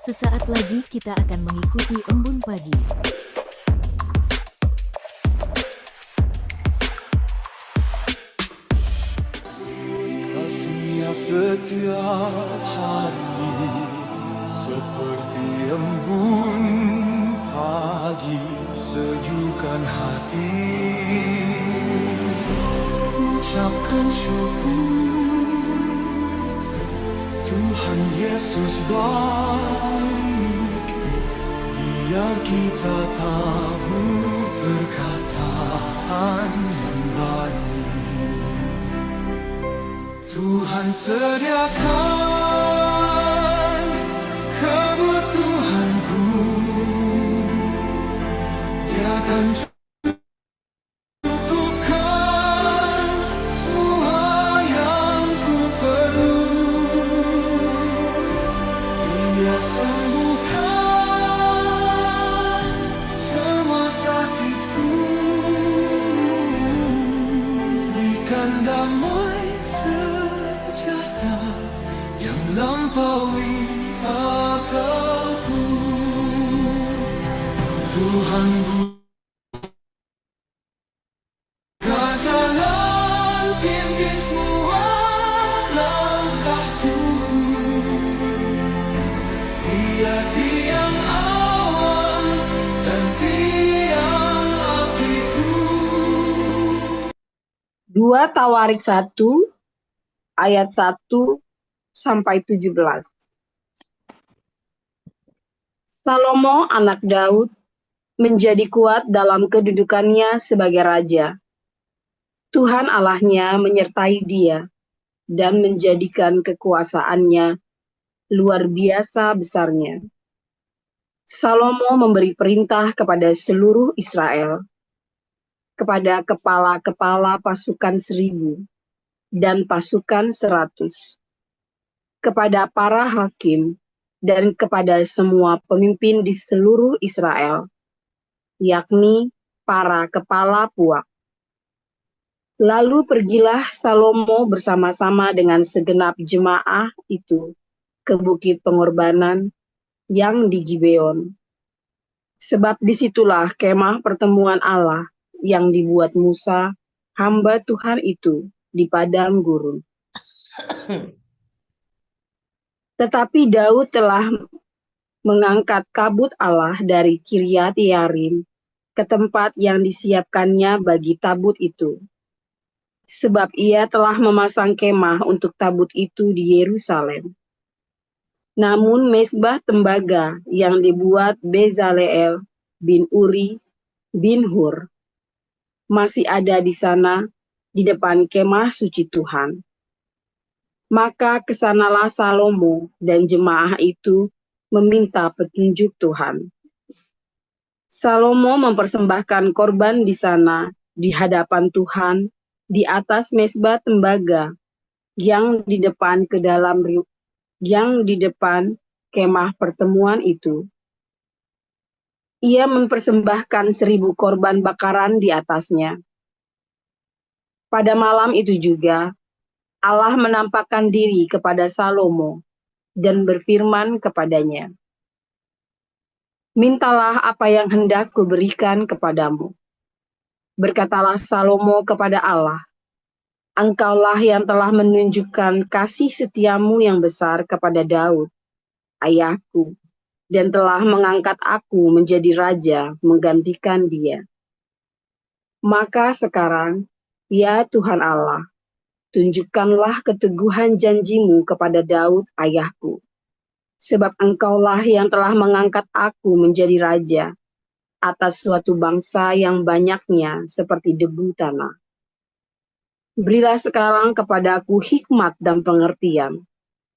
Sesaat lagi kita akan mengikuti embun pagi. Kasih-Nya setiap hari seperti embun pagi, sejukkan hati. Ucapkan syukur, Tuhan Yesus baik. Biar kita tabur perkataan yang baik. Tuhan sediakan kebutuhanku, Dia akan cukupkan semua yang ku perlu. Dia sembuhkan semua sakitku, berikan damai sejahtera yang lampaui akalku. Tuhan buka jalan, pimpin semua langkahku. Dia tiang awan dan tiang apiku. 2 Tawarik 1 ayat 1 sampai 17. Salomo anak Daud menjadi kuat dalam kedudukannya sebagai raja. Tuhan Allahnya menyertai dia dan menjadikan kekuasaannya luar biasa besarnya. Salomo memberi perintah kepada seluruh Israel, kepada kepala-kepala pasukan 1000 dan pasukan 100, kepada para hakim dan kepada semua pemimpin di seluruh Israel, yakni para kepala puak. Lalu pergilah Salomo bersama-sama dengan segenap jemaah itu ke bukit pengorbanan yang di Gibeon. Sebab disitulah kemah pertemuan Allah yang dibuat Musa, hamba Tuhan itu, di padang gurun. Tetapi Daud telah mengangkat kabut Allah dari Kiryat Yearim ke tempat yang disiapkannya bagi tabut itu. Sebab ia telah memasang kemah untuk tabut itu di Yerusalem. Namun mezbah tembaga yang dibuat Bezaleel bin Uri bin Hur masih ada di sana di depan kemah suci Tuhan. Maka kesanalah Salomo dan jemaah itu meminta petunjuk Tuhan. Salomo mempersembahkan korban di sana di hadapan Tuhan di atas mezbah tembaga yang di depan kemah pertemuan itu. Ia mempersembahkan 1000 korban bakaran di atasnya. Pada malam itu juga Allah menampakkan diri kepada Salomo dan berfirman kepadanya, "Mintalah apa yang hendak kuberikan kepadamu." Berkatalah Salomo kepada Allah, "Engkaulah yang telah menunjukkan kasih setiamu yang besar kepada Daud, ayahku, dan telah mengangkat aku menjadi raja menggantikan dia. Maka sekarang, ya Tuhan Allah, tunjukkanlah keteguhan janjimu kepada Daud ayahku, sebab engkaulah yang telah mengangkat aku menjadi raja atas suatu bangsa yang banyaknya seperti debu tanah. Berilah sekarang kepadaku hikmat dan pengertian,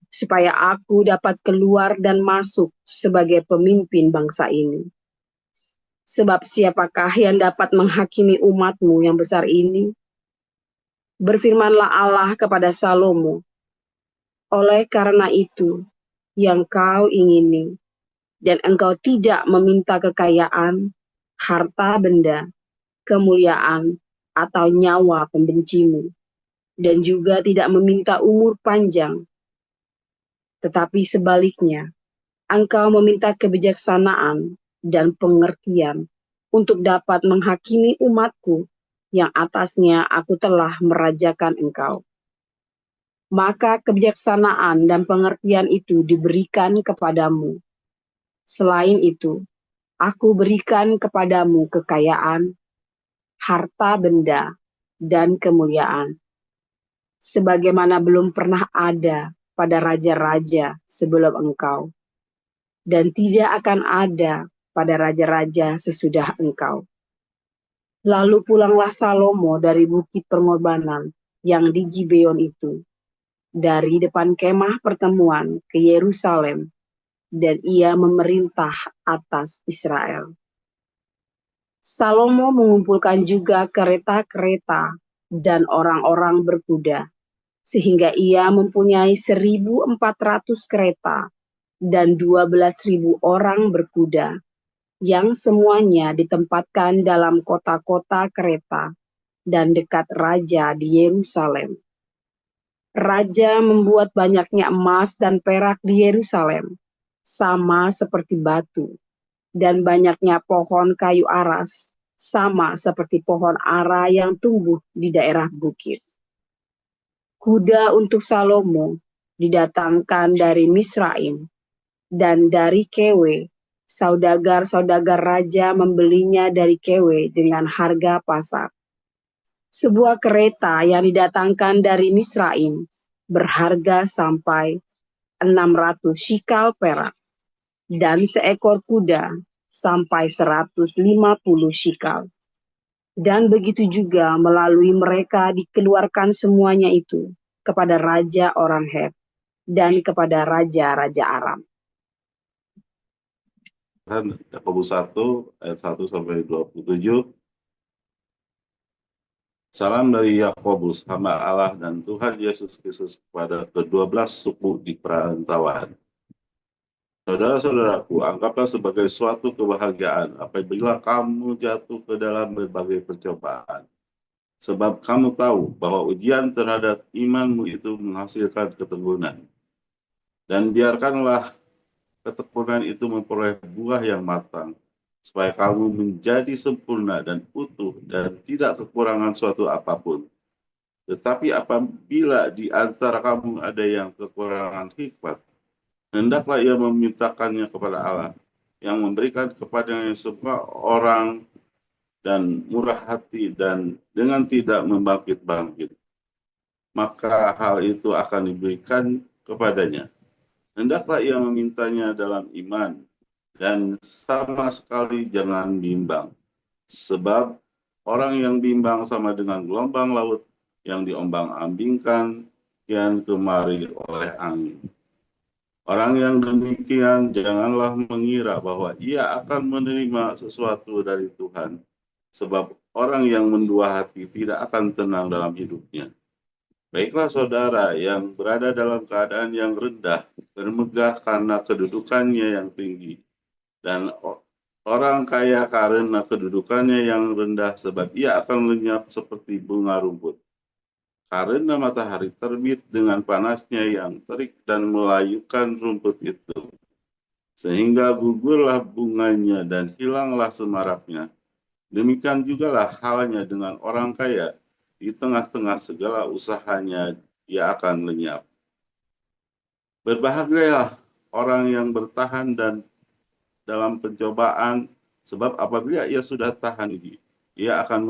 supaya aku dapat keluar dan masuk sebagai pemimpin bangsa ini. Sebab siapakah yang dapat menghakimi umatmu yang besar ini?" Berfirmanlah Allah kepada Salomo, "Oleh karena itu yang kau ingini, dan engkau tidak meminta kekayaan, harta benda, kemuliaan, atau nyawa pembencimu, dan juga tidak meminta umur panjang. Tetapi sebaliknya, Engkau meminta kebijaksanaan dan pengertian untuk dapat menghakimi umatku yang atasnya aku telah merajakan engkau. Maka kebijaksanaan dan pengertian itu diberikan kepadamu. Selain itu, aku berikan kepadamu kekayaan, harta benda, dan kemuliaan, sebagaimana belum pernah ada pada raja-raja sebelum engkau, dan tidak akan ada pada raja-raja sesudah engkau. Lalu pulanglah Salomo dari bukit pengorbanan yang di Gibeon itu, dari depan kemah pertemuan ke Yerusalem, dan ia memerintah atas Israel. Salomo mengumpulkan juga kereta-kereta dan orang-orang berkuda, sehingga ia mempunyai 1.400 kereta dan 12.000 orang berkuda, yang semuanya ditempatkan dalam kota-kota kereta dan dekat raja di Yerusalem. Raja membuat banyaknya emas dan perak di Yerusalem, sama seperti batu, dan banyaknya pohon kayu aras, sama seperti pohon ara yang tumbuh di daerah bukit. Kuda untuk Salomo didatangkan dari Misraim, dan dari Kewe, saudagar-saudagar raja membelinya dari Kewe dengan harga pasar. Sebuah kereta yang didatangkan dari Misraim berharga sampai 600 shikal perak, dan seekor kuda sampai 150 shikal. Dan begitu juga melalui mereka dikeluarkan semuanya itu kepada raja orang Het dan kepada raja-raja Aram. Yakobus 1 ayat 1 sampai 27. Salam dari Yakobus, hamba Allah dan Tuhan Yesus Kristus kepada ke-12 suku di perantauan. Saudara-saudaraku, anggaplah sebagai suatu kebahagiaan apabila kamu jatuh ke dalam berbagai percobaan. Sebab kamu tahu bahwa ujian terhadap imanmu itu menghasilkan keteguhan. Dan biarkanlah ketekunan itu memperoleh buah yang matang, supaya kamu menjadi sempurna dan utuh dan tidak kekurangan suatu apapun. Tetapi apabila di antara kamu ada yang kekurangan hikmat, hendaklah ia memintakannya kepada Allah, yang memberikan kepadanya semua orang dan murah hati dan dengan tidak membangkit-bangkit. Maka hal itu akan diberikan kepadanya. Hendaklah ia memintanya dalam iman, dan sama sekali jangan bimbang. Sebab orang yang bimbang sama dengan gelombang laut yang diombang-ambingkan kian kemari oleh angin. Orang yang demikian janganlah mengira bahwa ia akan menerima sesuatu dari Tuhan. Sebab orang yang mendua hati tidak akan tenang dalam hidupnya. Baiklah saudara yang berada dalam keadaan yang rendah, bermegah karena kedudukannya yang tinggi. Dan orang kaya karena kedudukannya yang rendah, sebab ia akan lenyap seperti bunga rumput. Karena matahari terbit dengan panasnya yang terik dan melayukan rumput itu. Sehingga gugurlah bunganya dan hilanglah semaraknya. Demikian jugalah halnya dengan orang kaya. Di tengah-tengah segala usahanya ia akan lenyap. Berbahagialah orang yang bertahan dan dalam pencobaan, sebab apabila ia sudah tahan ini, ia akan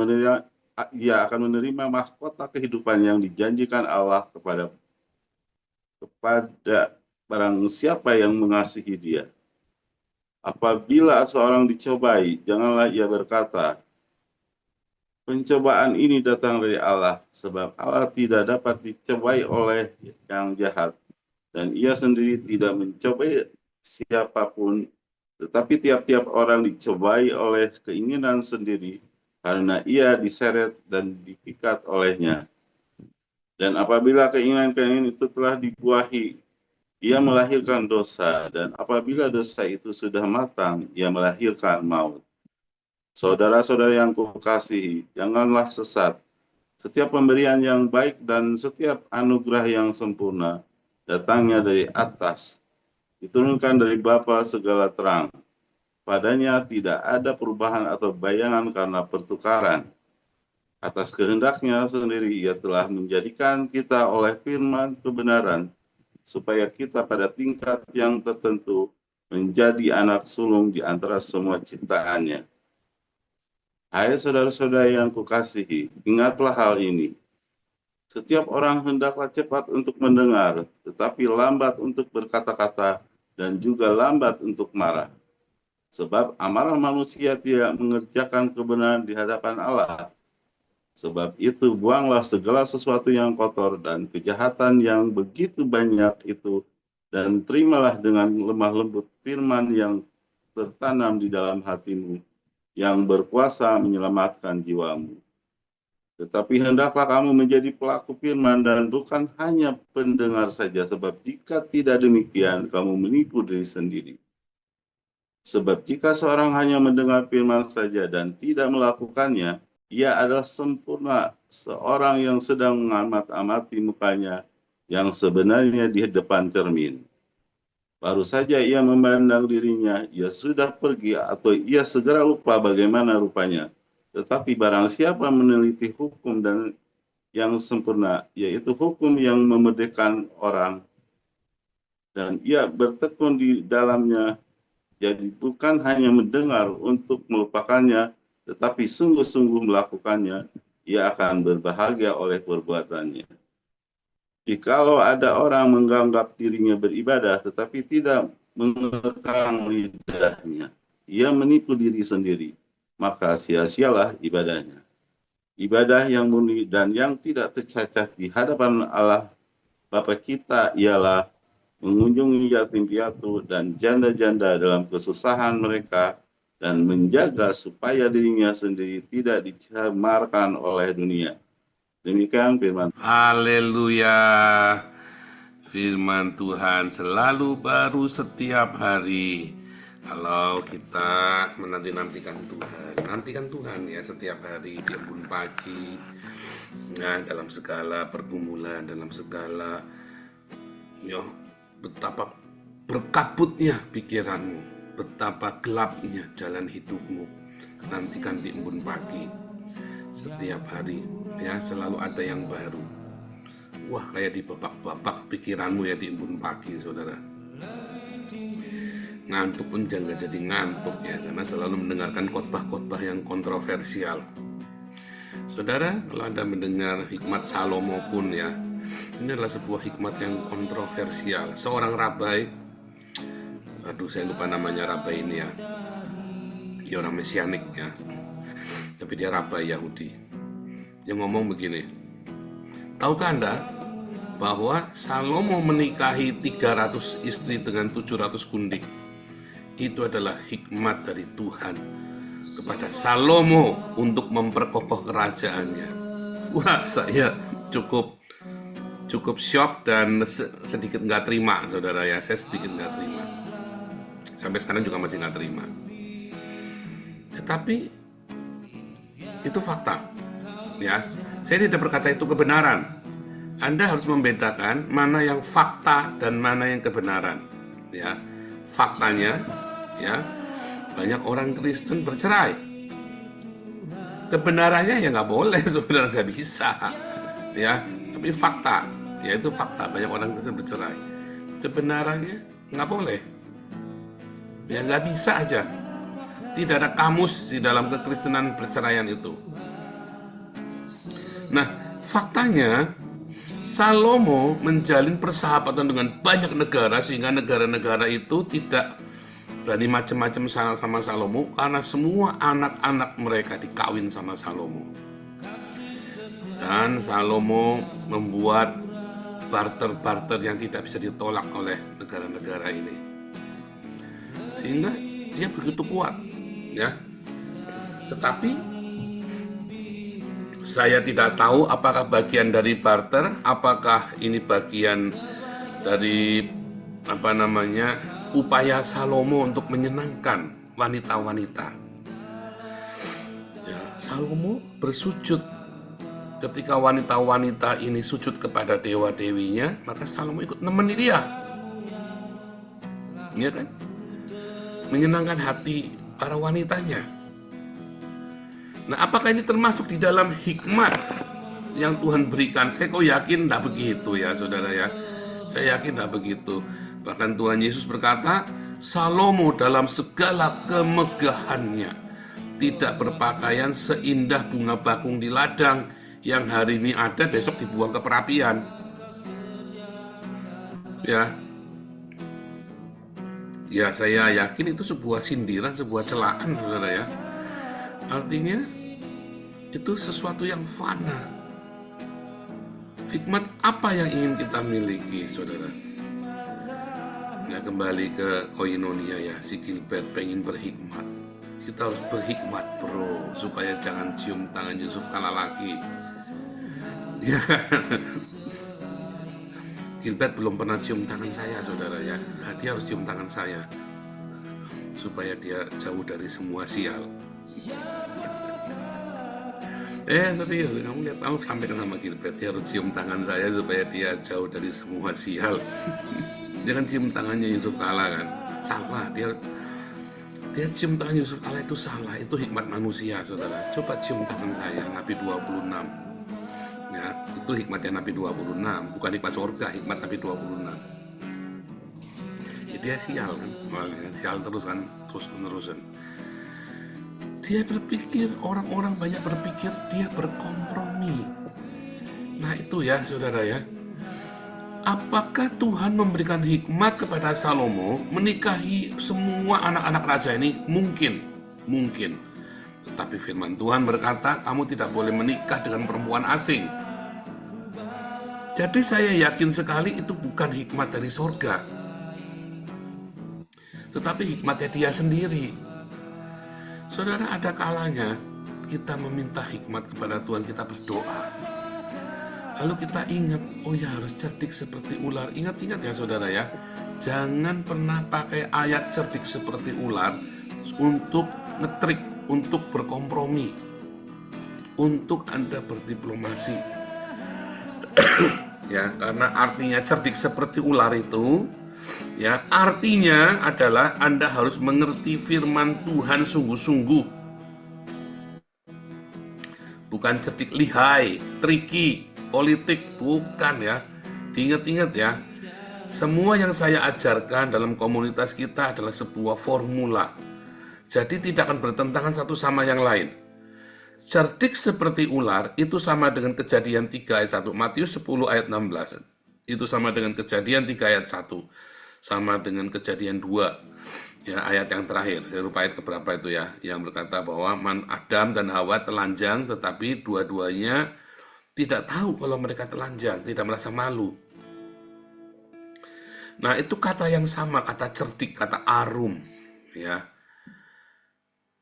menerima mahkota kehidupan yang dijanjikan Allah kepada barang siapa yang mengasihi Dia. Apabila seorang dicobai, janganlah ia berkata, pencobaan ini datang dari Allah, sebab Allah tidak dapat dicobai oleh yang jahat, dan ia sendiri tidak mencobai siapapun, tetapi tiap-tiap orang dicobai oleh keinginan sendiri, karena ia diseret dan dipikat olehnya. Dan apabila keinginan-keinginan itu telah dibuahi, ia melahirkan dosa, dan apabila dosa itu sudah matang, ia melahirkan maut. Saudara-saudara yang kukasihi, janganlah sesat. Setiap pemberian yang baik dan setiap anugerah yang sempurna datangnya dari atas, diturunkan dari Bapa segala terang. Padanya tidak ada perubahan atau bayangan karena pertukaran. Atas kehendaknya sendiri ia telah menjadikan kita oleh firman kebenaran, supaya kita pada tingkat yang tertentu menjadi anak sulung di antara semua ciptaannya. Hai saudara-saudara yang kukasihi, ingatlah hal ini. Setiap orang hendaklah cepat untuk mendengar, tetapi lambat untuk berkata-kata, dan juga lambat untuk marah. Sebab amarah manusia tidak mengerjakan kebenaran di hadapan Allah. Sebab itu buanglah segala sesuatu yang kotor dan kejahatan yang begitu banyak itu, dan terimalah dengan lemah lembut firman yang tertanam di dalam hatimu, yang berkuasa menyelamatkan jiwamu. Tetapi hendaklah kamu menjadi pelaku firman dan bukan hanya pendengar saja, sebab jika tidak demikian, kamu menipu diri sendiri. Sebab jika seorang hanya mendengar firman saja dan tidak melakukannya, ia adalah sempurna seorang yang sedang mengamat-amati mukanya yang sebenarnya di depan cermin. Baru saja ia memandang dirinya, ia sudah pergi atau ia segera lupa bagaimana rupanya. Tetapi barang siapa meneliti hukum dan yang sempurna, yaitu hukum yang memerdekakan orang, dan ia bertekun di dalamnya, jadi bukan hanya mendengar untuk melupakannya, tetapi sungguh-sungguh melakukannya, ia akan berbahagia oleh perbuatannya. Jikalau ada orang menganggap dirinya beribadah, tetapi tidak mengekang lidahnya, ia menipu diri sendiri, maka sia-sialah ibadahnya. Ibadah yang murni dan yang tidak tercacat di hadapan Allah Bapa kita ialah mengunjungi yatim piatu dan janda-janda dalam kesusahan mereka, dan menjaga supaya dirinya sendiri tidak dicemarkan oleh dunia. Demikian firman. Haleluya. Firman Tuhan selalu baru setiap hari. Kalau kita menanti-nantikan Tuhan, nantikan Tuhan ya setiap hari di embun pagi. Nah, dalam segala pergumulan, dalam segala betapa berkabutnya pikiranmu, betapa gelapnya jalan hidupmu, nantikan di embun pagi. Setiap hari ya selalu ada yang baru. Wah, kayak di babak-babak pikiranmu ya di embun pagi, saudara. Ngantuk pun jangan jadi ngantuk ya, karena selalu mendengarkan khotbah-khotbah yang kontroversial. Saudara, kalau Anda mendengar hikmat Salomo pun ya, ini adalah sebuah hikmat yang kontroversial. Seorang rabai, saya lupa namanya rabai ini ya, dia orang mesianik ya, tapi dia rabai Yahudi. Dia ngomong begini, tahukah Anda bahwa Salomo menikahi 300 istri dengan 700 gundik? Itu adalah hikmat dari Tuhan kepada Salomo untuk memperkokoh kerajaannya. Wah, saya cukup shock dan sedikit nggak terima, saudara ya. Saya sedikit nggak terima. Sampai sekarang juga masih nggak terima. Tetapi itu fakta, ya. Saya tidak berkata itu kebenaran. Anda harus membedakan mana yang fakta dan mana yang kebenaran, ya. Faktanya, ya, banyak orang Kristen bercerai. Kebenarannya ya nggak boleh, saudara, nggak bisa, ya. Tapi fakta, ya itu fakta, banyak orang Kristen bercerai. Kebenarannya nggak boleh. Ya nggak bisa aja. Tidak ada kamus di dalam kekristenan perceraian itu. Nah, faktanya Salomo menjalin persahabatan dengan banyak negara, sehingga negara-negara itu tidak berani macam-macam sama Salomo, karena semua anak-anak mereka dikawin sama Salomo. Dan Salomo membuat barter-barter yang tidak bisa ditolak oleh negara-negara ini, sehingga dia begitu kuat, ya. Tetapi saya tidak tahu apakah bagian dari barter, apakah ini bagian dari upaya Salomo untuk menyenangkan wanita-wanita. Ya, Salomo bersujud. Ketika wanita-wanita ini sujud kepada dewa-dewinya, maka Salomo ikut nemeni dia. ya kan? Menyenangkan hati para wanitanya. Nah, apakah ini termasuk di dalam hikmat yang Tuhan berikan? Saya kok yakin tidak begitu ya, saudara ya. Saya yakin tidak begitu. Bahkan Tuhan Yesus berkata, Salomo dalam segala kemegahannya tidak berpakaian seindah bunga bakung di ladang yang hari ini ada, besok dibuang ke perapian. Ya, saya yakin itu sebuah sindiran, sebuah celaan, saudara ya. Artinya itu sesuatu yang fana. Hikmat apa yang ingin kita miliki, saudara? Ya, kembali ke koinonia ya, si Gilbert pengen berhikmat. Kita harus berhikmat, bro, supaya jangan cium tangan Yusuf kala lagi. Ya, Gilbert belum pernah cium tangan saya, saudara ya. Nah, dia harus cium tangan saya supaya dia jauh dari semua sial. Serius, kamu lihat, kamu sampaikan sama Gilbert, dia harus cium tangan saya supaya dia jauh dari semua sial. Jangan cium tangannya Yusuf Kala kan, salah. Dia cium tangan Yusuf Kala itu salah, itu hikmat manusia, saudara. Coba cium tangan saya, Nabi 26. Ya, itu hikmatnya Nabi 26, bukan hikmat surga, hikmat Nabi 26. Ya, dia sial kan, sial terus kan, terus-menerusan. Dia berpikir, orang-orang banyak berpikir dia berkompromi. Nah itu ya, saudara ya. Apakah Tuhan memberikan hikmat kepada Salomo menikahi semua anak-anak raja ini? Mungkin. Tetapi firman Tuhan berkata, kamu tidak boleh menikah dengan perempuan asing. Jadi saya yakin sekali itu bukan hikmat dari sorga, tetapi hikmatnya dia sendiri. Saudara, ada kalanya kita meminta hikmat kepada Tuhan, kita berdoa. Lalu kita ingat, oh ya harus cerdik seperti ular. Ingat-ingat ya saudara ya, jangan pernah pakai ayat cerdik seperti ular untuk ngetrik, untuk berkompromi, untuk Anda berdiplomasi. Ya, karena artinya cerdik seperti ular itu, ya artinya adalah Anda harus mengerti firman Tuhan sungguh-sungguh. Bukan cerdik lihai, triki, politik, bukan ya. Diingat-ingat ya, semua yang saya ajarkan dalam komunitas kita adalah sebuah formula. Jadi tidak akan bertentangan satu sama yang lain. Cerdik seperti ular itu sama dengan Kejadian 3 ayat 1, Matius 10 ayat 16. Itu sama dengan Kejadian 3 ayat 1. Sama dengan Kejadian 2 ya, ayat yang terakhir, saya lupa ayat keberapa itu ya, yang berkata bahwa Adam dan Hawa telanjang, tetapi dua-duanya tidak tahu kalau mereka telanjang, tidak merasa malu. Nah itu kata yang sama, kata cerdik, kata arum ya.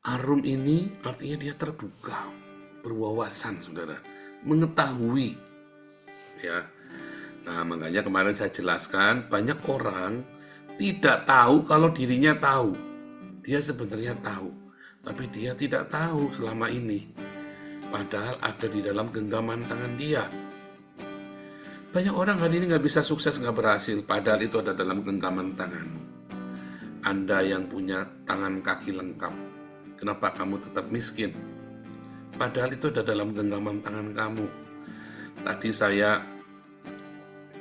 Arum ini artinya dia terbuka, berwawasan, saudara, mengetahui ya. Nah makanya kemarin saya jelaskan, banyak orang tidak tahu kalau dirinya tahu. Dia sebenarnya tahu, tapi dia tidak tahu selama ini. Padahal ada di dalam genggaman tangan dia. Banyak orang hari ini nggak bisa sukses, nggak berhasil, padahal itu ada dalam genggaman tanganmu. Anda yang punya tangan kaki lengkap, kenapa kamu tetap miskin? Padahal itu ada dalam genggaman tangan kamu. Tadi saya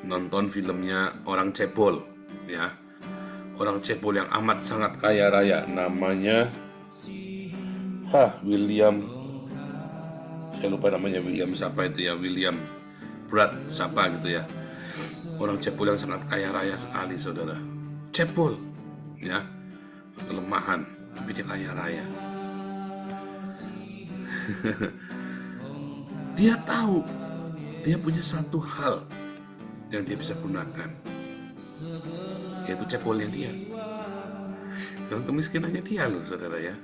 nonton filmnya orang cebol ya, orang cebol yang amat sangat kaya raya, namanya William, saya lupa namanya, William siapa itu ya, William Brad siapa gitu ya, orang cebol yang sangat kaya raya sekali, saudara. Cebol ya, kelemahan, tapi dia kaya raya. Dia tahu, dia punya satu hal yang dia bisa gunakan, yaitu cebolnya dia. Dalam kemiskinannya dia loh, saudara ya.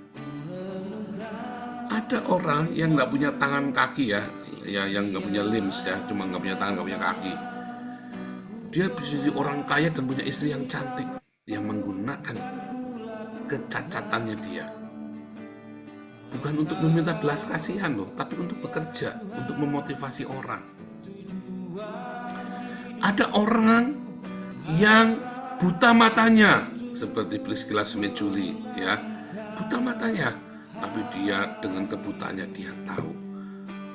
Ada orang yang nggak punya tangan kaki ya, yang nggak punya limbs ya, cuma nggak punya tangan, nggak punya kaki. Dia bisa jadi orang kaya dan punya istri yang cantik, yang menggunakan kecacatannya dia. Bukan untuk meminta belas kasihan loh, tapi untuk bekerja, untuk memotivasi orang. Ada orang yang buta matanya, seperti Priscilla Smejuli ya, buta matanya, tapi dia dengan kebutaannya dia tahu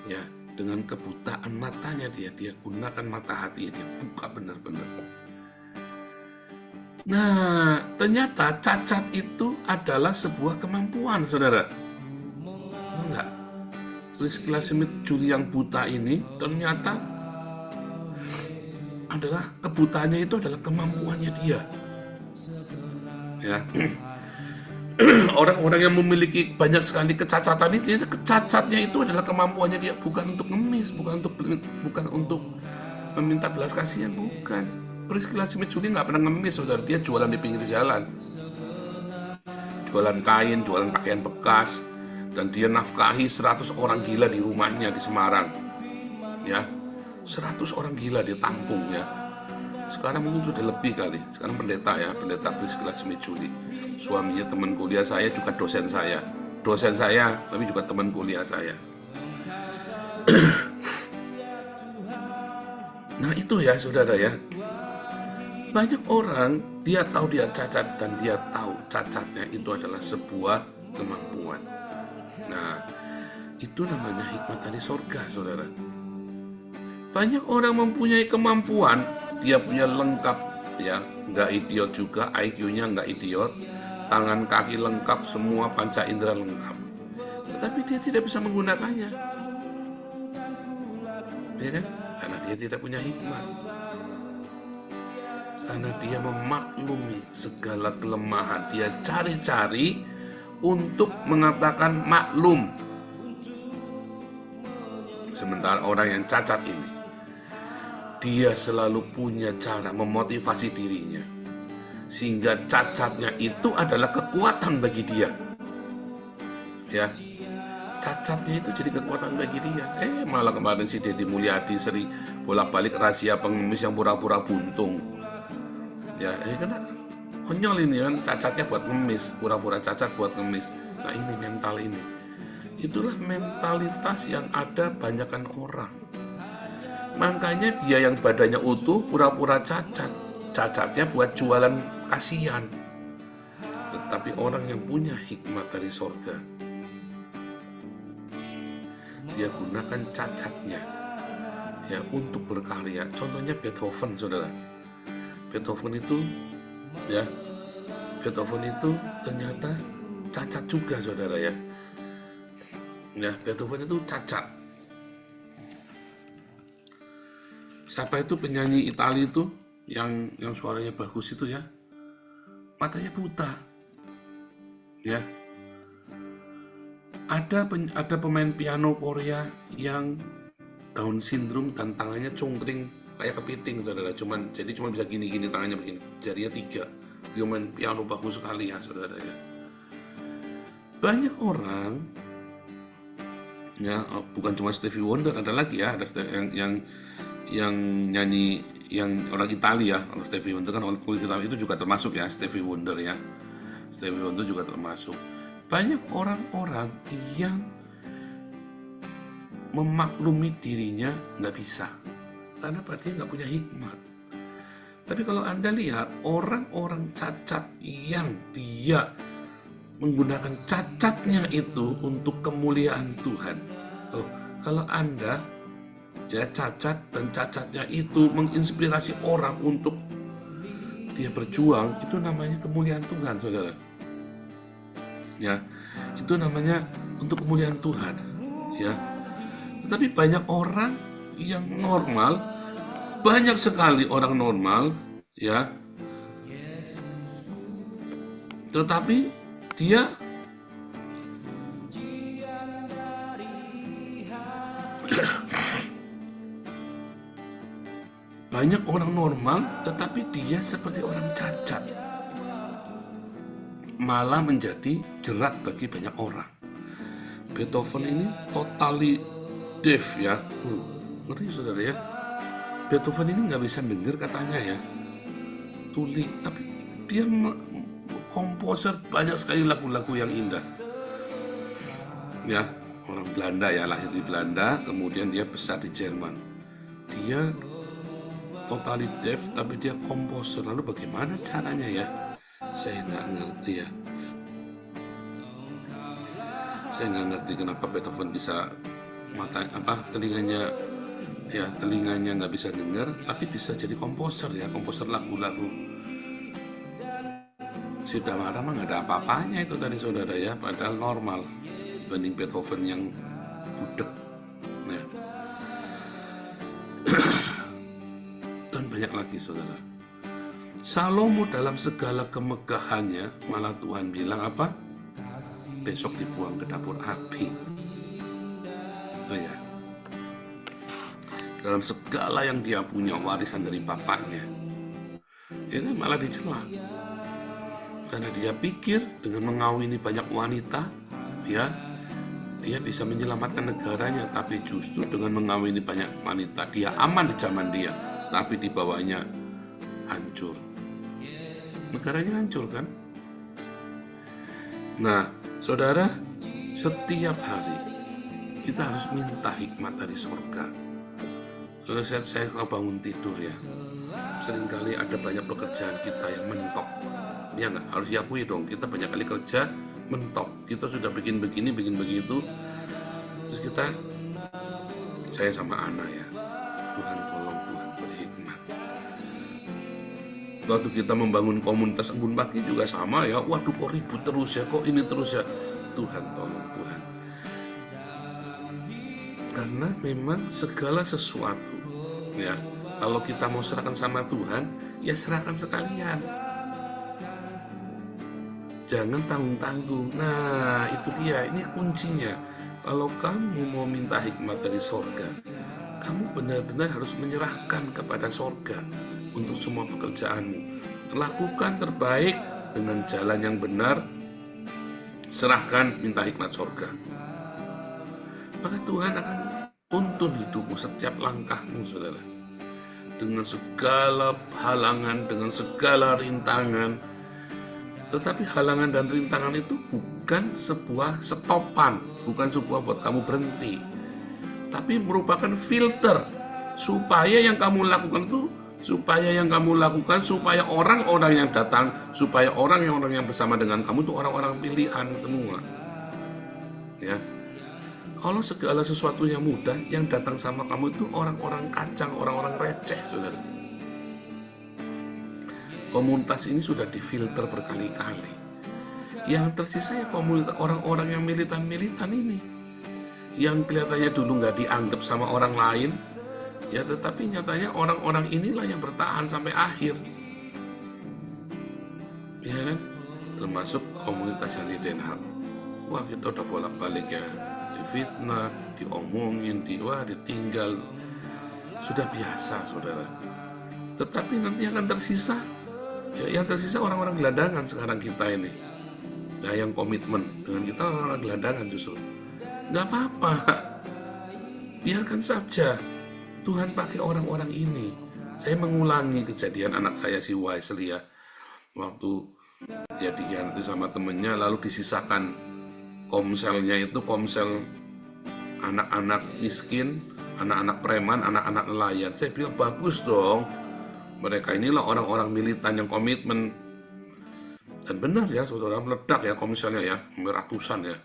ya, dengan kebutaan matanya dia gunakan mata hati, dia buka benar-benar. Nah, ternyata cacat itu adalah sebuah kemampuan, saudara. Enggak, Priscilla Smejuli yang buta ini ternyata adalah kebutaannya itu adalah kemampuannya dia. Ya, orang-orang yang memiliki banyak sekali kecacatan itu, kecacatnya itu adalah kemampuannya dia, bukan untuk ngemis, bukan untuk meminta belas kasihan, bukan. Priscilla Smejuli nggak pernah ngemis, saudara. Dia jualan di pinggir jalan, jualan kain, jualan pakaian bekas, dan dia nafkahi 100 orang gila di rumahnya di Semarang. Ya, 100 orang gila dia tampung ya. Sekarang mungkin sudah lebih kali. Sekarang pendeta ya, pendeta Priscilla Smejuli. Suaminya teman kuliah saya, juga dosen saya, tapi juga teman kuliah saya. Nah itu ya, saudara ya. Banyak orang dia tahu dia cacat, dan dia tahu cacatnya itu adalah sebuah kemampuan. Nah, itu namanya hikmat dari sorga, saudara. Banyak orang mempunyai kemampuan, dia punya lengkap, ya, nggak idiot juga, IQ-nya nggak idiot, tangan kaki lengkap, semua panca indera lengkap. Tetapi dia tidak bisa menggunakannya, ya kan? Karena dia tidak punya hikmat. Karena dia memaklumi segala kelemahan, dia cari-cari untuk mengatakan maklum. Sementara orang yang cacat ini, dia selalu punya cara memotivasi dirinya, sehingga cacatnya itu adalah kekuatan bagi dia. Ya, cacatnya itu jadi kekuatan bagi dia. Malah kemarin si Deddy Mulyadi seri bolak-balik rahasia pengemis yang pura-pura buntung. Ya, karena konyol ini kan, cacatnya buat ngemis, pura-pura cacat buat ngemis. Nah ini mental ini, itulah mentalitas yang ada banyakkan orang. Makanya dia yang badannya utuh pura-pura cacat, cacatnya buat jualan kasihan. Tetapi orang yang punya hikmat dari sorga, dia gunakan cacatnya ya untuk berkarya. Contohnya Beethoven, saudara. Beethoven itu ternyata cacat juga, saudara ya. Ya, Beethoven itu cacat. Siapa itu penyanyi Italia itu yang suaranya bagus itu ya? Matanya buta. Ya. Ada pemain piano Korea yang Down syndrome dan tangannya cungkring kayak kepiting, saudara. Cuma bisa gini-gini tangannya begini, jarinya 3. Dia main piano bagus sekali ya, saudara ya. Banyak orang ya, bukan cuma Stevie Wonder, ada lagi ya, ada yang nyanyi yang orang Italia. Kalau Stevie Wonder kan orang kulit hitam, itu juga termasuk ya, Stevie Wonder ya. Stevie Wonder juga termasuk. Banyak orang-orang yang memaklumi dirinya nggak bisa, karena dia nggak punya hikmat. Tapi kalau Anda lihat orang-orang cacat yang dia menggunakan cacatnya itu untuk kemuliaan Tuhan. Kalau Anda ya cacat dan cacatnya itu menginspirasi orang untuk dia berjuang, itu namanya kemuliaan Tuhan, saudara. Ya, itu namanya untuk kemuliaan Tuhan. Ya. Tetapi banyak orang yang normal, banyak sekali orang normal, ya. Tetapi dia banyak orang normal, tetapi dia seperti orang cacat, malah menjadi jerat bagi banyak orang. Beethoven ini totally deaf ya, ngerti saudara ya? Beethoven ini nggak bisa dengar katanya ya, tuli, tapi dia komposer banyak sekali lagu-lagu yang indah. Ya, orang Belanda ya, lahir di Belanda, kemudian dia besar di Jerman. Dia totally deaf, tapi dia komposer. Lalu bagaimana caranya ya? Saya nggak ngerti ya. Saya nggak ngerti kenapa Beethoven bisa telinganya nggak bisa dengar, tapi bisa jadi komposer lagu-lagu. Si Damara mah nggak ada apa-apanya itu tadi saudara ya, padahal normal dibanding Beethoven yang budek. Nah, dan banyak lagi saudara. Salomo dalam segala kemegahannya malah Tuhan bilang apa? Besok dibuang ke dapur api. Itu ya. Dalam segala yang dia punya warisan dari bapaknya, itu malah dicela. Karena dia pikir dengan mengawini banyak wanita, ya, dia bisa menyelamatkan negaranya. Tapi justru dengan mengawini banyak wanita, dia aman di zaman dia, tapi di bawahnya hancur. Negaranya hancur kan? Nah, saudara, setiap hari kita harus minta hikmat dari surga. Saudara, saya kalau bangun tidur ya, seringkali ada banyak pekerjaan kita yang mentok. Ya nggak, harus diakui dong, kita banyak kali kerja mentok. Kita sudah bikin begini, bikin begitu, terus saya sama anak ya, Tuhan tolong, Tuhan beri hikmat. Waktu kita membangun komunitas embun pagi juga sama ya, waduh kok ribut terus ya, kok ini terus ya. Tuhan tolong, Tuhan. Karena memang segala sesuatu ya, kalau kita mau serahkan sama Tuhan, ya serahkan sekalian. Jangan tanggung-tanggung. Nah, itu dia, ini kuncinya. Kalau kamu mau minta hikmat dari sorga, kamu benar-benar harus menyerahkan kepada sorga untuk semua pekerjaanmu. Lakukan terbaik dengan jalan yang benar. Serahkan, minta hikmat sorga. Maka Tuhan akan tuntun hidupmu setiap langkahmu, saudara. Dengan segala halangan, dengan segala rintangan. Tetapi halangan dan rintangan itu bukan sebuah stopan, bukan sebuah buat kamu berhenti, tapi merupakan filter supaya yang kamu lakukan supaya orang-orang yang datang, supaya orang-orang yang bersama dengan kamu itu orang-orang pilihan semua. Ya, kalau segala sesuatu yang mudah, yang datang sama kamu itu orang-orang kacang, orang-orang receh, saudara. Komunitas ini sudah difilter berkali-kali. Yang tersisa ya komunitas orang-orang yang militan-militan ini, yang kelihatannya dulu nggak dianggap sama orang lain, ya tetapi nyatanya orang-orang inilah yang bertahan sampai akhir. Ya kan? Termasuk komunitas yang di Den Haag. Wah, kita udah bolak-balik ya, difitnah, diomongin, ditinggal. Sudah biasa, saudara. Tetapi nanti akan tersisa, ya, yang tersisa orang-orang gelandangan sekarang kita ini. Nah, yang komitmen dengan kita orang-orang gelandangan justru. Nggak apa-apa, biarkan saja Tuhan pakai orang-orang ini. Saya mengulangi kejadian anak saya si Wesley ya, waktu dia diganti sama temennya, lalu disisakan komselnya itu komsel anak-anak miskin, anak-anak preman, anak-anak nelayan. Saya bilang bagus dong, mereka inilah orang-orang militan yang komitmen. Dan benar ya saudara, meledak ya komselnya ya, ratusan ya.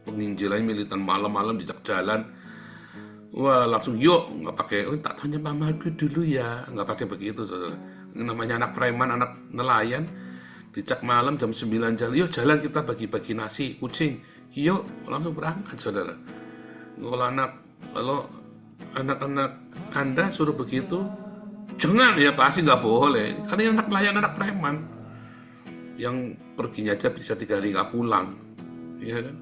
Penginjilan militan malam-malam di jalan. Wah, langsung yuk, nggak pakai, tak tanya mamaku dulu ya, nggak pakai begitu saudara. Namanya anak preman, anak nelayan, dicak malam jam 9 jalan, yuk jalan kita bagi-bagi nasi, kucing, yuk langsung berangkat saudara. Kalau anak-anak Anda suruh begitu, jangan ya, pasti nggak boleh, karena anak nelayan, anak preman, yang perginya aja bisa 3 hari nggak pulang, ya kan?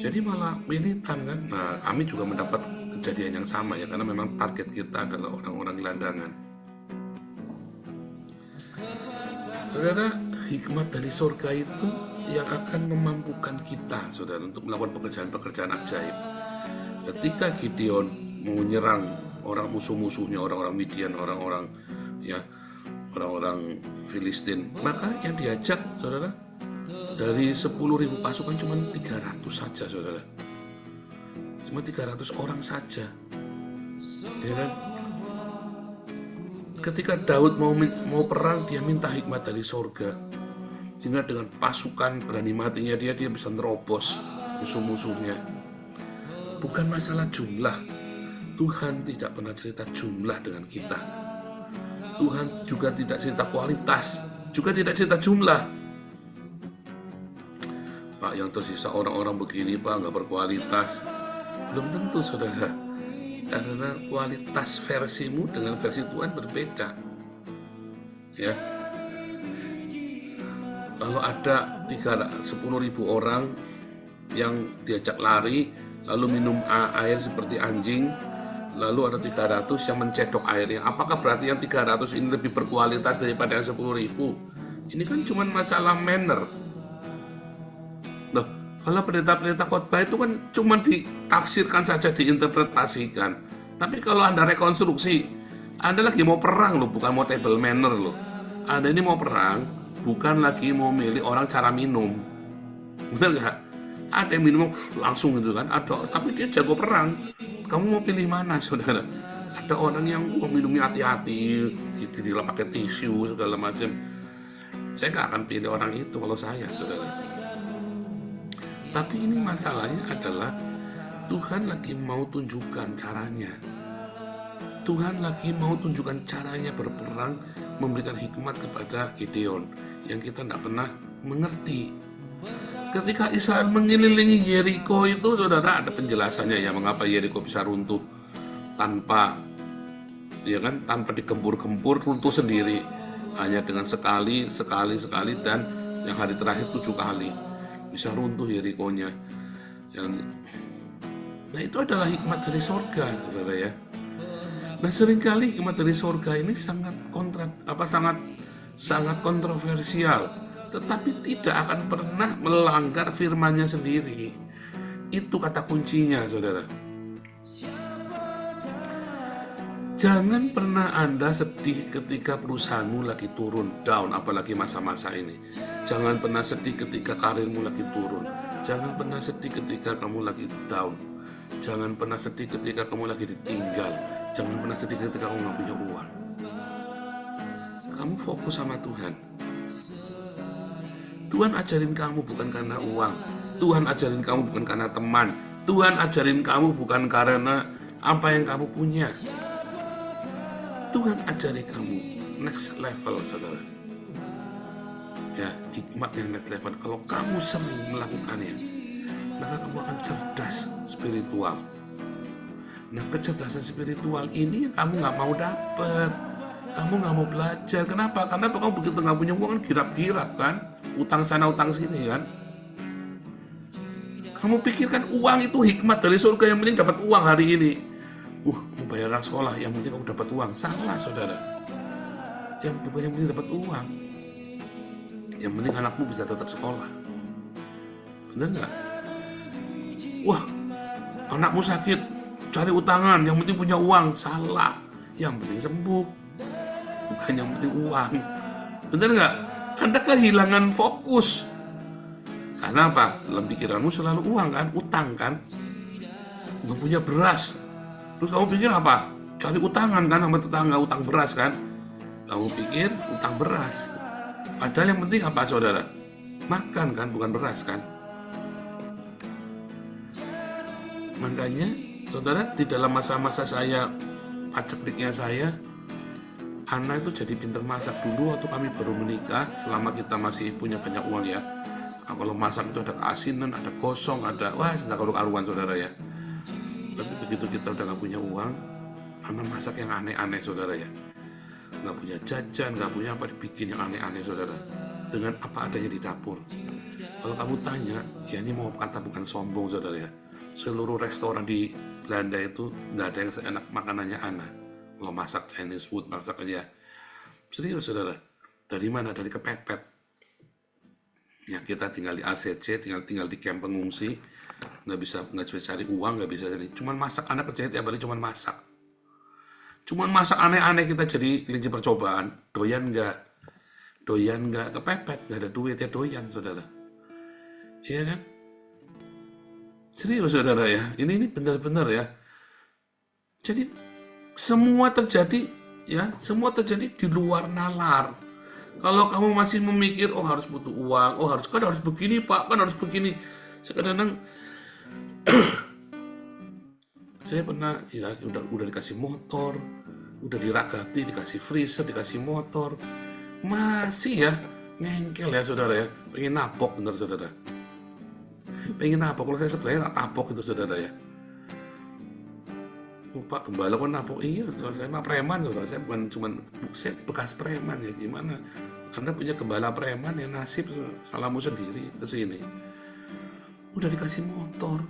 Jadi malah militan kan. Nah, kami juga mendapat kejadian yang sama ya, karena memang target kita adalah orang-orang gelandangan. Saudara, hikmat dari surga itu yang akan memampukan kita, saudara, untuk melakukan pekerjaan-pekerjaan ajaib. Ketika Gideon mau menyerang orang musuh-musuhnya, orang-orang Midian, orang-orang Filistin, maka yang diajak, saudara, dari 10.000 pasukan cuma 300 saja, saudara. Cuma 300 orang saja, ya kan? Ketika Daud mau perang, dia minta hikmat dari sorga, sehingga dengan pasukan berani matinya dia bisa nerobos musuh-musuhnya. Bukan masalah jumlah. Tuhan tidak pernah cerita jumlah dengan kita. Tuhan juga tidak cerita kualitas, juga tidak cerita jumlah. Pak, yang tersisa orang-orang begini Pak, nggak berkualitas. Belum tentu saudara, karena kualitas versimu dengan versi Tuhan berbeda. Ya, kalau ada 10.000 orang yang diajak lari, lalu minum air seperti anjing, lalu ada 300 yang mencedok airnya, apakah berarti yang 300 ini lebih berkualitas daripada yang 10.000? Ini kan cuma masalah manner. Loh, kalau pendeta-pendeta khotbah itu kan cuma ditafsirkan saja, diinterpretasikan. Tapi kalau Anda rekonstruksi, Anda lagi mau perang loh, bukan mau table manner loh. Anda ini mau perang, bukan lagi mau milih orang cara minum. Benar nggak? Ada yang minum langsung gitu kan, ada, tapi dia jago perang. Kamu mau pilih mana saudara? Ada orang yang minumnya hati-hati, dia pakai tisu segala macam. Saya nggak akan pilih orang itu kalau saya, saudara. Tapi ini masalahnya adalah Tuhan lagi mau tunjukkan caranya. Tuhan lagi mau tunjukkan caranya berperang, memberikan hikmat kepada Gideon yang kita tidak pernah mengerti. Ketika Israel mengelilingi Yeriko itu, saudara, ada penjelasannya ya, mengapa Yeriko bisa runtuh tanpa digempur-gempur, runtuh sendiri, hanya dengan sekali, dan yang hari terakhir 7 kali bisa runtuh Yerikonya. Nah, itu adalah hikmat dari sorga, saudara ya. Nah, seringkali hikmat dari sorga ini sangat kontroversial, tetapi tidak akan pernah melanggar firman-Nya sendiri. Itu kata kuncinya, saudara. Jangan pernah Anda sedih ketika perusahaanmu lagi turun, down, apalagi masa-masa ini. Jangan pernah sedih ketika karirmu lagi turun. Jangan pernah sedih ketika kamu lagi down. Jangan pernah sedih ketika kamu lagi ditinggal. Jangan pernah sedih ketika kamu nggak punya uang. Kamu fokus sama Tuhan. Tuhan ajarin kamu bukan karena uang. Tuhan ajarin kamu bukan karena teman. Tuhan ajarin kamu bukan karena apa yang kamu punya. Tuhan ajari kamu next level, saudara. Ya, hikmat yang next level. Kalau kamu sering melakukannya, maka kamu akan cerdas spiritual. Nah, kecerdasan spiritual ini yang kamu nggak mau dapet. Kamu nggak mau belajar. Kenapa? Karena kamu begitu nggak punya uang kan girap-girap kan, utang sana utang sini kan. Kamu pikirkan uang itu hikmat dari surga, yang penting dapat uang hari ini. Mau bayar anak sekolah, yang penting kamu dapat uang. Salah, saudara. Yang penting dapat uang. Yang penting anakmu bisa tetap sekolah. Benar nggak? Wah, anakmu sakit, cari utangan, yang penting punya uang. Salah. Yang penting sembuh, bukan yang penting uang. Benar nggak? Anda kehilangan fokus. Karena apa? Dalam pikiranmu selalu uang kan, utang kan. Nggak punya beras, terus kamu pikir apa? Cari utangan kan sama tetangga, utang beras kan. Kamu pikir utang beras. Padahal yang penting apa, saudara? Makan kan, bukan beras kan. Makanya, saudara, di dalam masa-masa saya, pacekliknya saya, Ana itu jadi pinter masak. Dulu waktu kami baru menikah, selama kita masih punya banyak uang ya. Nah, kalau masak itu ada keasinan, ada gosong, ada tidak karu-karuan, saudara ya. Tapi begitu kita udah gak punya uang, Ana masak yang aneh-aneh, saudara ya. Gak punya jajan, gak punya apa, dibikin yang aneh-aneh, saudara. Dengan apa adanya di dapur. Kalau kamu tanya, ya ini mau kata bukan sombong, saudara ya. Seluruh restoran di Belanda itu gak ada yang seenak makanannya Ana. Kalau masak Chinese food, masak aja. Serius, saudara. Dari mana? Dari kepepet. Ya, kita tinggal di ACC, tinggal di camp pengungsi. Nggak bisa cari uang, nggak bisa cari. Cuman masak, anak kerja tiap hari cuman masak. Cuman masak aneh-aneh, kita jadi kelinci percobaan. Doyan nggak, kepepet, nggak ada duit ya doyan, saudara. Iya kan? Serius, saudara ya. Ini benar-benar ya. Jadi semua terjadi Ya, semua terjadi di luar nalar. Kalau kamu masih memikir, oh harus butuh uang, oh harus begini Pak, kan harus begini. Kadang-kadang saya pernah ya udah dikasih motor, udah diragati, dikasih freezer, dikasih motor, masih ya ngengkel ya saudara ya, pengen napok bener saudara, pengen napok. Kalau saya sebenarnya nggak tapok itu saudara ya. Pak gembala kok napok? Iya, saya mah preman saudara, saya bukan cuman saya bekas preman ya, gimana? Anda punya gembala preman ya, nasib salahmu sendiri ke sini. Udah dikasih motor,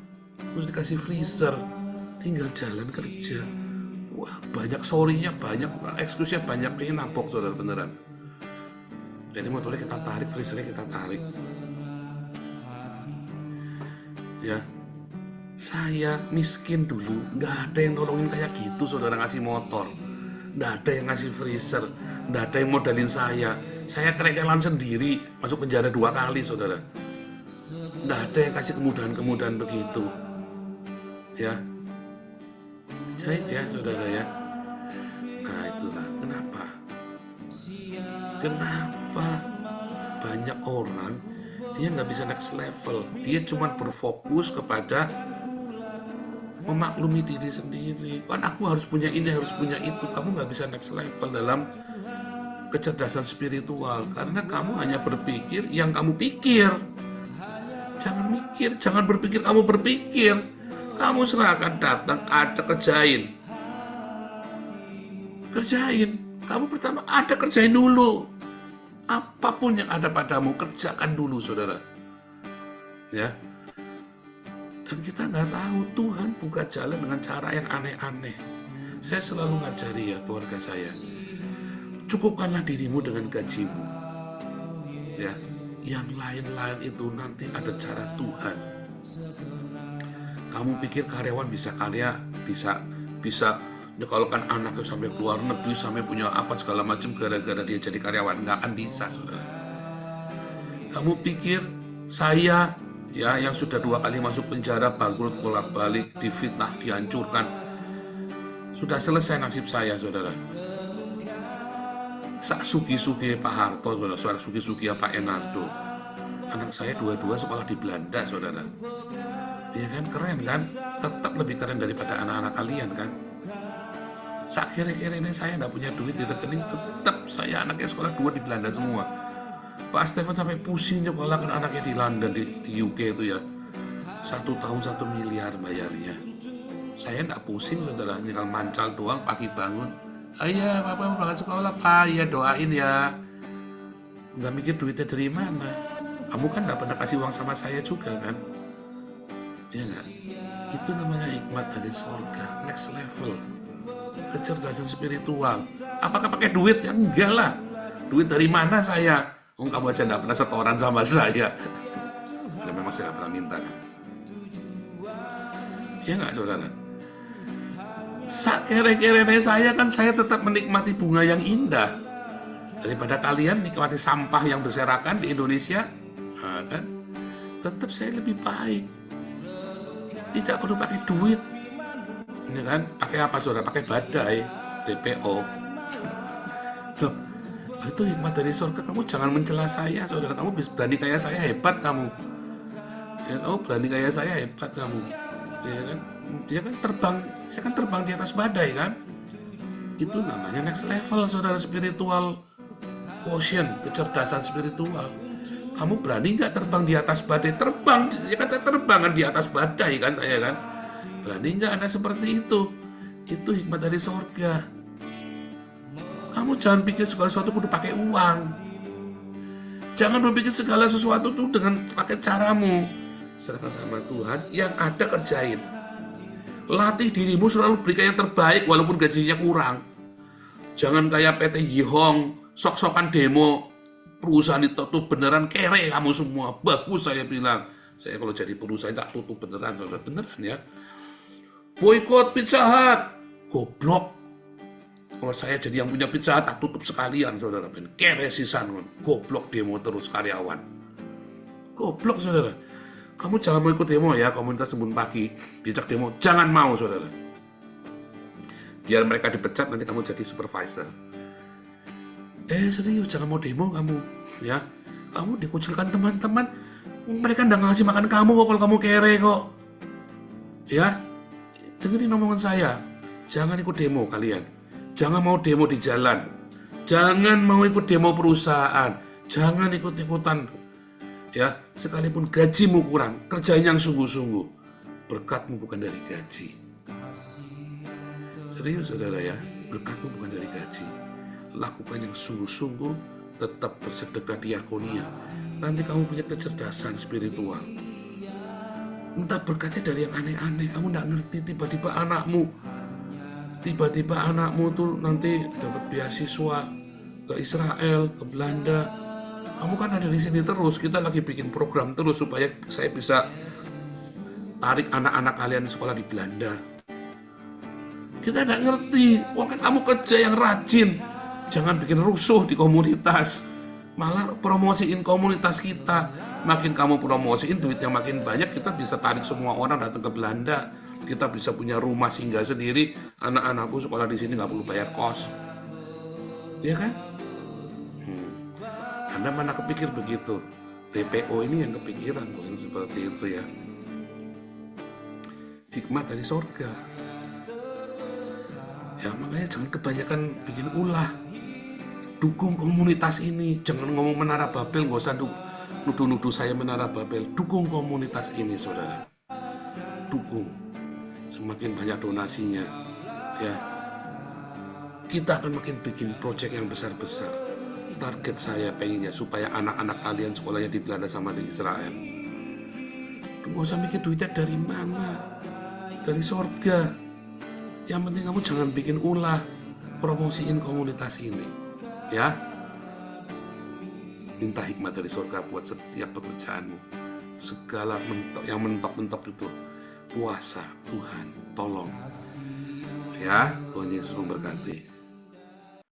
udah dikasih freezer, tinggal jalan kerja. Wah, banyak sorry-nya, banyak excuse-nya, banyak, pengen napok saudara beneran. Jadi motornya kita tarik, freezernya kita tarik. Ya, saya miskin dulu, nggak ada yang nolongin kayak gitu saudara, ngasih motor, nggak ada yang ngasih freezer, nggak ada yang modalin saya. Saya kerekelan sendiri, masuk penjara 2 kali saudara. Nggak ada yang kasih kemudahan-kemudahan begitu. Ya, ajaib ya saudara ya. Nah itulah kenapa banyak orang dia nggak bisa next level. Dia cuma berfokus kepada memaklumi diri sendiri. Kan aku harus punya ini, harus punya itu. Kamu nggak bisa next level dalam kecerdasan spiritual karena kamu hanya berpikir yang kamu pikir. Jangan mikir, jangan berpikir kamu berpikir. Kamu serahkan datang, ada kerjain. Kamu pertama ada kerjain dulu. Apapun yang ada padamu, kerjakan dulu saudara. Ya. Dan kita nggak tahu Tuhan buka jalan dengan cara yang aneh-aneh. Saya selalu ngajari ya keluarga saya. Cukupkanlah dirimu dengan gajimu. Ya, yang lain-lain itu nanti ada cara Tuhan. Kamu pikir karyawan bisa nyekolahkan anaknya sampai keluar negeri, sampai punya apa segala macam gara-gara dia jadi karyawan? Nggak akan bisa, saudara. Kamu pikir saya ya yang sudah 2 kali masuk penjara, bangkrut, bolak-balik, difitnah, dihancurkan, sudah selesai nasib saya, saudara? Sak sugi-sugi Pak Harto, saudara, sak sugi-sugi Pak Enardo. Anak saya 2 sekolah di Belanda, saudara. Iya kan, keren kan? Tetap lebih keren daripada anak-anak kalian kan? Sak kira-kira ini saya nggak punya duit di rekening, tetap saya anaknya sekolah 2 di Belanda semua. Pak Stefan sampai pusing nyekolahkan anaknya di London, di UK itu ya. 1 tahun 1 miliar bayarnya. Saya nggak pusing, saudara, tinggal mancal doang pagi bangun. Ayah, papa mau berangkat sekolah, Pak, ya doain ya. Nggak mikir duitnya dari mana. Kamu kan nggak pernah kasih uang sama saya juga kan? Ya nggak? Itu namanya hikmat dari sorga, next level. Kecerdasan spiritual. Apakah pakai duit? Ya enggak lah. Duit dari mana saya? Kamu aja nggak pernah setoran sama saya. Karena memang saya nggak pernah minta kan? Ya nggak, saudara? Kere-kere saya kan saya tetap menikmati bunga yang indah daripada kalian nikmati sampah yang berserakan di Indonesia. Nah, kan? Tetap saya lebih baik. Tidak perlu pakai duit. Ini kan? Pakai apa, saudara? Pakai badai, DPO. Loh, itu hikmat dari surga. Kamu jangan mencela saya, saudara. Kamu berani kayak saya, hebat kamu. Ya, kamu berani kayak saya, hebat kamu. Ya kan? Dia kan terbang, saya kan terbang di atas badai kan. Itu namanya next level, saudara, spiritual quotient, kecerdasan spiritual. Kamu berani nggak terbang di atas badai? Terbang, ya kan saya terbang kan di atas badai kan saya kan. Berani nggak Anda seperti itu? Itu hikmat dari surga. Kamu jangan pikir segala sesuatu kudu pakai uang. Jangan berpikir segala sesuatu tuh dengan pakai caramu. Serahkan sama Tuhan, yang ada kerjain. Latih dirimu selalu berikan yang terbaik walaupun gajinya kurang. Jangan kayak PT Yihong, sok-sokan demo, perusahaan ditutup beneran, kere kamu semua. Bagus saya bilang. Saya kalau jadi perusahaan tak tutup beneran, beneran ya. Boykot Pizza Hut, goblok. Kalau saya jadi yang punya Pizza Hut, tak tutup sekalian, saudara. Kere sisan, goblok demo terus karyawan. Goblok, saudara. Kamu jangan mau ikut demo ya, komunitas Embun Pagi, diajak demo, jangan mau, saudara. biar mereka dipecat, nanti kamu jadi supervisor. Serius, jangan mau demo kamu, ya. Kamu dikucilkan teman-teman, mereka nggak ngasih makan kamu kok kalau kamu kere kok. Ya, dengerin omongan saya, jangan ikut demo kalian. Jangan mau demo di jalan, jangan mau ikut demo perusahaan, jangan ikut-ikutan. Ya, sekalipun gajimu kurang, kerjain yang sungguh-sungguh. Berkatmu bukan dari gaji. Serius saudara ya, berkatmu bukan dari gaji. Lakukan yang sungguh-sungguh, tetap bersedekah diakonia. Nanti kamu punya kecerdasan spiritual. Entah berkatnya dari yang aneh-aneh, kamu gak ngerti. Tiba-tiba anakmu tuh nanti dapat beasiswa ke Israel, ke Belanda. Kamu kan ada di sini terus, kita lagi bikin program terus supaya saya bisa tarik anak-anak kalian sekolah di Belanda. Kita gak ngerti, kamu kerja yang rajin. Jangan bikin rusuh di komunitas, malah promosiin komunitas kita. Makin kamu promosiin, duitnya makin banyak, kita bisa tarik semua orang datang ke Belanda. Kita bisa punya rumah singgah sendiri, anak-anakku sekolah di sini nggak perlu bayar kos, ya kan? Anda mana kepikir begitu? TPO ini yang kepikiran kok yang seperti itu ya. Hikmat dari surga. Ya makanya jangan kebanyakan bikin ulah. Dukung komunitas ini, jangan ngomong Menara Babel, nggak usah nuduh-nuduh saya Menara Babel. Dukung komunitas ini, saudara. Dukung. Semakin banyak donasinya, ya, kita akan makin bikin proyek yang besar-besar. Target saya pengennya supaya anak-anak kalian sekolahnya di Belanda sama di Israel. Nggak usah mikir duitnya dari mana, dari sorga. Yang penting kamu jangan bikin ulah, promosiin komunitas ini. Ya, minta hikmat dari surga buat setiap pekerjaanmu. Segala yang mentok-mentok itu, puasa, Tuhan, tolong. Ya, Tuhan Yesus memberkati.